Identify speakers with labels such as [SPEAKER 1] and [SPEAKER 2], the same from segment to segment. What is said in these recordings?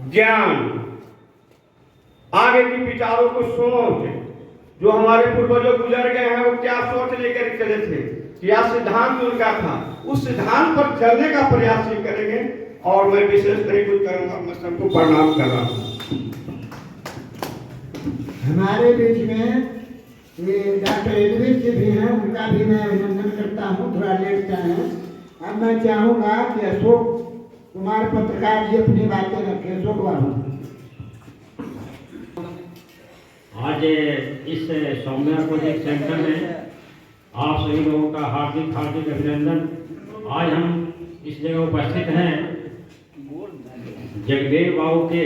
[SPEAKER 1] ज्ञान, आगे की विचारों को सोच, जो हमारे पूर्वजों गुजर गए हैं वो क्या सोच लेकर चले थे, क्या सिद्धांत उनका था, उस सिद्धांत पर चलने का प्रयास ही करेंगे। और मैं विशेष नहीं कुछ करूंगा, मैं सबको प्रणाम कर रहा हूँ।
[SPEAKER 2] हमारे बीच में ये डॉक्टर एडविन जी भी हैं, उनका भी मैं अभिनंदन करता हूँ। थोड़ा लेट से हैं। अब मैं चाहूँगा कि अशोक कुमार पत्रकार जी अपनी बातें रखें। अशोक बाबू।
[SPEAKER 3] आज इस सौम्या कोचिंग सेंटर में आप सभी लोगों का हार्दिक हार्दिक अभिनंदन। आज हम इस जगह उपस्थित हैं जगदेव बाबू के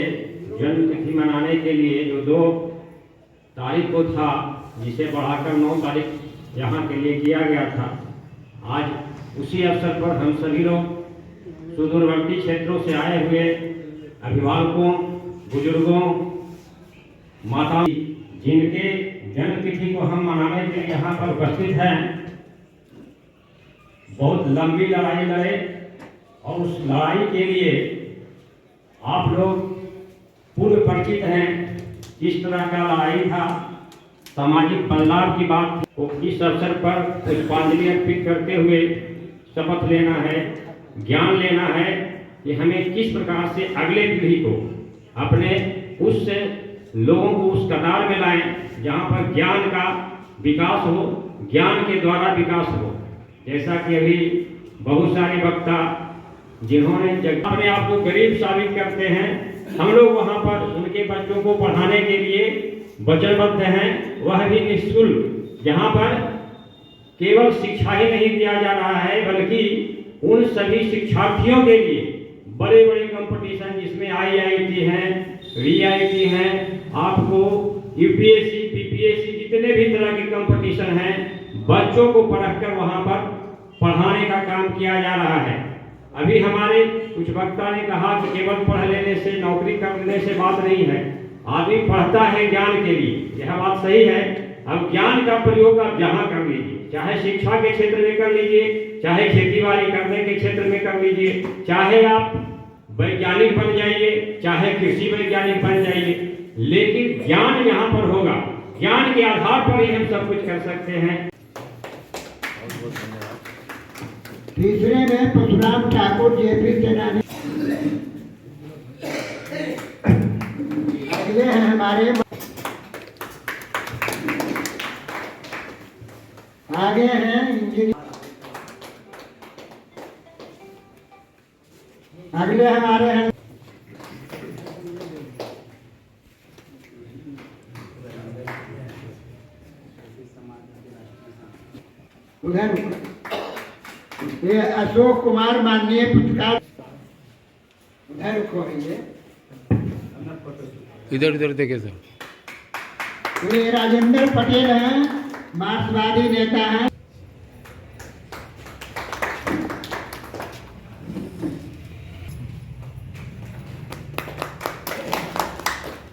[SPEAKER 3] जन्म तिथि मनाने के लिए, जो 2 तारीख को था, जिसे बढ़ाकर 9 तारीख यहाँ के लिए किया गया था। आज उसी अवसर पर हम सभी लोग सुदूरवर्ती क्षेत्रों से आए हुए अभिभावकों, बुजुर्गों, माताओं, जिनके जन्म तिथि को हम मनाने के लिए यहाँ पर उपस्थित हैं, बहुत लंबी लड़ाई लड़े और उस लड़ाई के लिए आप लोग पूर्व परिचित हैं। किस तरह का लड़ाई था, सामाजिक बदलाव की बात थी। तो इस अवसर पर पुष्पांजलि अर्पित करते हुए शपथ लेना है, ज्ञान लेना है कि हमें किस प्रकार से अगले पीढ़ी को अपने उस लोगों को उस कतार में लाएं जहाँ पर ज्ञान का विकास हो, ज्ञान के द्वारा विकास हो। जैसा कि अभी बहुत सारे वक्ता जिन्होंने अपने आप को गरीब साबित करते हैं, हम लोग वहाँ पर उनके बच्चों को पढ़ाने के लिए वचनबद्ध हैं, वह भी निःशुल्क। जहाँ पर केवल शिक्षा ही नहीं दिया जा रहा है, बल्कि उन सभी शिक्षार्थियों के लिए बड़े बड़े कंपटीशन, जिसमें IIT हैं, VIT हैं, आपको UPSC, PPSC, जितने भी तरह के कंपटीशन हैं, बच्चों को पढ़कर वहाँ पर पढ़ाने का काम किया जा रहा है। अभी हमारे कुछ वक्ता ने कहा कि केवल पढ़ लेने से, नौकरी करने से बात नहीं है। आदमी पढ़ता है ज्ञान के लिए, यह बात सही है। अब ज्ञान का प्रयोग आप जहाँ कर लीजिए, चाहे शिक्षा के क्षेत्र में कर लीजिए, चाहे खेतीबाड़ी करने के क्षेत्र में कर लीजिए, चाहे आप वैज्ञानिक बन जाइए, चाहे कृषि वैज्ञानिक बन जाइए, लेकिन ज्ञान यहाँ पर होगा। ज्ञान के आधार पर ही हम सब कुछ कर सकते हैं।
[SPEAKER 2] तीसरे में परशुराम ठाकुर JP सेनानी। अगले हैं हमारे, आगे हैं इंजीनियर। अगले हमारे हैं उधर ये अशोक कुमार माननीय पत्रकार। उधर रुको,
[SPEAKER 4] इधर इधर देखे सर।
[SPEAKER 2] ये राजेंद्र पटेल हैं, मार्क्सवादी नेता हैं।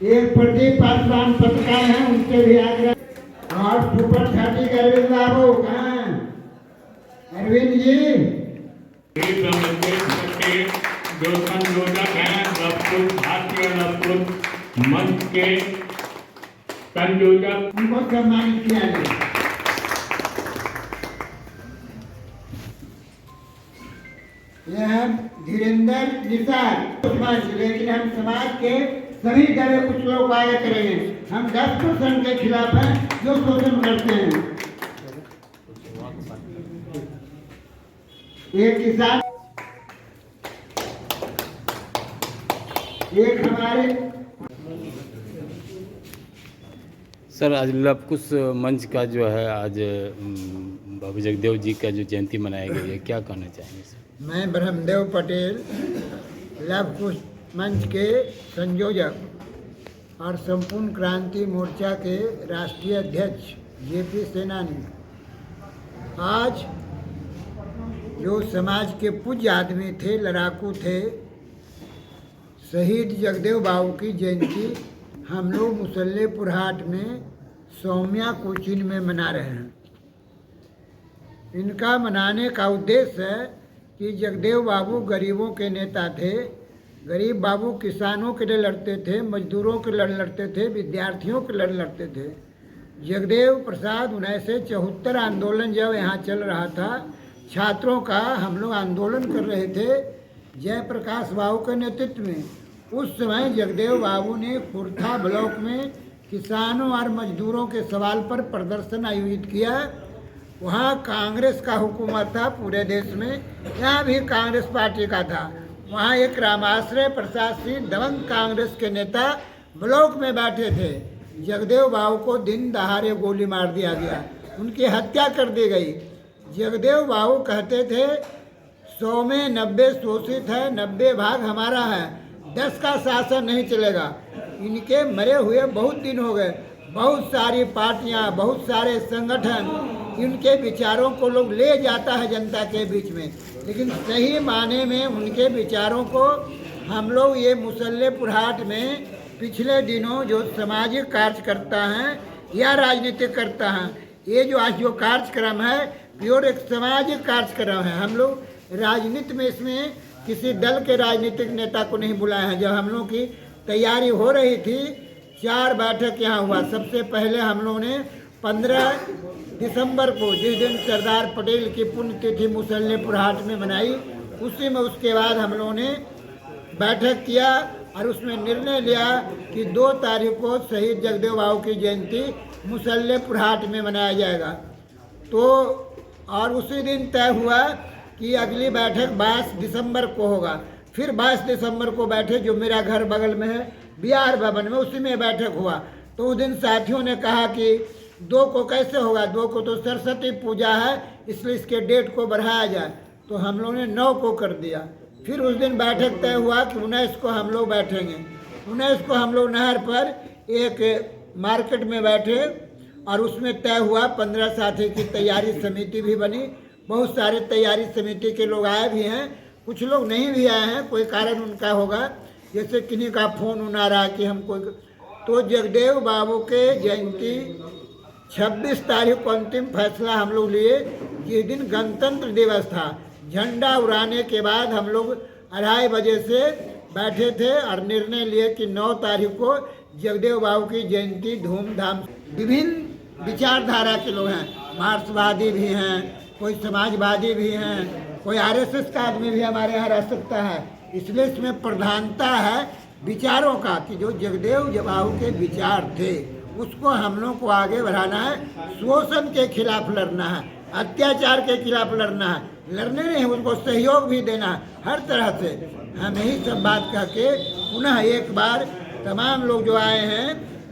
[SPEAKER 2] एक प्रदीप पासवान पत्रकार हैं, उनके भी आग्रह। और सुपर 30 के अरविंद बाबू कहाँ हैं? अरविंद जी
[SPEAKER 5] जो संयोजक हैं, लवकुश भारतीय लवकुश मंच के संयोजक,
[SPEAKER 2] उनको सम्मानित किया गया। यह धीरेन्द्र निसार। लेकिन हम समाज के सभी दबे कुछ लोग आया करेंगे। हम 10% के खिलाफ हैं जो शोषण करते हैं। एक किसान, एक हमारे
[SPEAKER 4] सर, आज लवकुश मंच का जो है, आज बाबू जगदेव जी का जो जयंती मनाई गई है, क्या कहना चाहेंगे सर?
[SPEAKER 2] मैं ब्रह्मदेव पटेल, लवकुश मंच के संयोजक और संपूर्ण क्रांति मोर्चा के राष्ट्रीय अध्यक्ष JP सेनानी, आज जो समाज के पूज्य आदमी थे, लड़ाकू थे, शहीद जगदेव बाबू की जयंती हम लोग मुसल्लेपुर हाट में सौम्या कोचिन में मना रहे हैं। इनका मनाने का उद्देश्य है कि जगदेव बाबू गरीबों के नेता थे, गरीब बाबू किसानों के लिए लड़ते थे, मजदूरों के लिए लड़ते थे, विद्यार्थियों के लिए लड़ते थे। जगदेव प्रसाद 1974 आंदोलन जब यहाँ चल रहा था, छात्रों का हम लोग आंदोलन कर रहे थे जयप्रकाश बाबू के नेतृत्व में। उस समय जगदेव बाबू ने खुर्था ब्लॉक में किसानों और मजदूरों के सवाल पर प्रदर्शन आयोजित किया। वहाँ कांग्रेस का हुकूमत था पूरे देश में, यहाँ भी कांग्रेस पार्टी का था। वहाँ एक रामाश्रय प्रसाद सिंह दबंग कांग्रेस के नेता ब्लॉक में बैठे थे। जगदेव बाबू को दिन दहाड़े गोली मार दिया गया, उनकी हत्या कर दी गई। जगदेव बाबू कहते थे 100 में 90 शोषित है, 90 भाग हमारा है, 10 का शासन नहीं चलेगा। इनके मरे हुए बहुत दिन हो गए। बहुत सारी पार्टियां, बहुत सारे संगठन इनके विचारों को लोग ले जाता है जनता के बीच में, लेकिन सही माने में उनके विचारों को हम लोग ये मुसल्लेपुर हाट में पिछले दिनों जो सामाजिक कार्यकर्ता हैं या राजनीतिक करता हैं, ये जो आज जो कार्यक्रम है प्योर एक सामाजिक कार्यक्रम है। हम लोग राजनीति में इसमें किसी दल के राजनीतिक नेता को नहीं बुलाए हैं। जब हम लोग की तैयारी हो रही थी, 4 बैठक यहाँ हुआ। सबसे पहले हम लोगों ने 15 दिसंबर को, जिस दिन सरदार पटेल की पुण्यतिथि मुसल्लेपुर हाट में मनाई, उसी में उसके बाद हम लोगों ने बैठक किया और उसमें निर्णय लिया कि 2 तारीख को शहीद जगदेव बाबू की जयंती मुसल्लेपुर हाट में मनाया जाएगा। तो और उसी दिन तय हुआ कि अगली बैठक 22 दिसंबर को होगा। फिर 22 दिसंबर को बैठे, जो मेरा घर बगल में है बिहार भवन में, उसी में बैठक हुआ। तो उस दिन साथियों ने कहा कि 2 को कैसे होगा, 2 को तो सरस्वती पूजा है, इसलिए इसके डेट को बढ़ाया जाए। तो हम लोगों ने 9 को कर दिया। फिर उस दिन बैठक तय हुआ कि 19 को हम लोग बैठेंगे। 19 को हम लोग नहर पर एक मार्केट में बैठे और उसमें तय हुआ 15 साथी की तैयारी समिति भी बनी। बहुत सारे तैयारी समिति के लोग आए भी हैं, कुछ लोग नहीं भी आए हैं, कोई कारण उनका होगा, जैसे किन्हीं का फोन उन आ रहा है कि हम कोई। तो जगदेव बाबू के जयंती 26 तारीख को अंतिम फैसला हम लोग लिए। जिस दिन गणतंत्र दिवस था, झंडा उड़ाने के बाद हम लोग 2:30 बजे से बैठे थे और निर्णय लिए कि 9 तारीख को जगदेव बाबू की जयंती धूमधाम। विभिन्न विचारधारा के लोग हैं, मार्क्सवादी भी हैं, कोई समाजवादी भी हैं, कोई आरएसएस का आदमी भी हमारे यहाँ रह सकता है। इसलिए इसमें प्रधानता है विचारों का, कि जो जगदेव बाबू के विचार थे उसको हम लोग को आगे बढ़ाना है। शोषण के खिलाफ लड़ना है, अत्याचार के खिलाफ लड़ना है, लड़ने नहीं उनको सहयोग भी देना है हर तरह से। हम यही सब बात कह के पुनः एक बार तमाम लोग जो आए हैं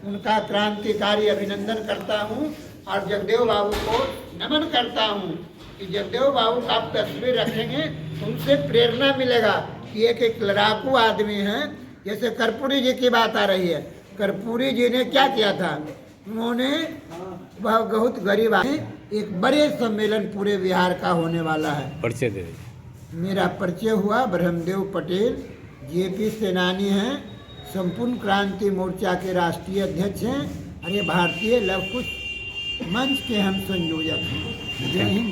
[SPEAKER 2] उनका क्रांतिकारी अभिनंदन करता हूँ और जगदेव बाबू को नमन करता हूँ कि जगदेव बाबू का आप तस्वीर रखेंगे तो उनसे प्रेरणा मिलेगा कि एक लड़ाकू आदमी हैं। जैसे कर्पूरी जी की बात आ रही है, कर्पूरी जी ने क्या किया था, उन्होंने वह बहुत गरीब आदमी, एक बड़े सम्मेलन पूरे बिहार का होने वाला है।
[SPEAKER 4] परिचय दे दीजिए।
[SPEAKER 2] मेरा परिचय हुआ, ब्रह्मदेव पटेल जेपी सेनानी हैं, संपूर्ण क्रांति मोर्चा के राष्ट्रीय अध्यक्ष हैं, अरे भारतीय लव कुश मंच के हम संयोजक हैं। जय हिंद।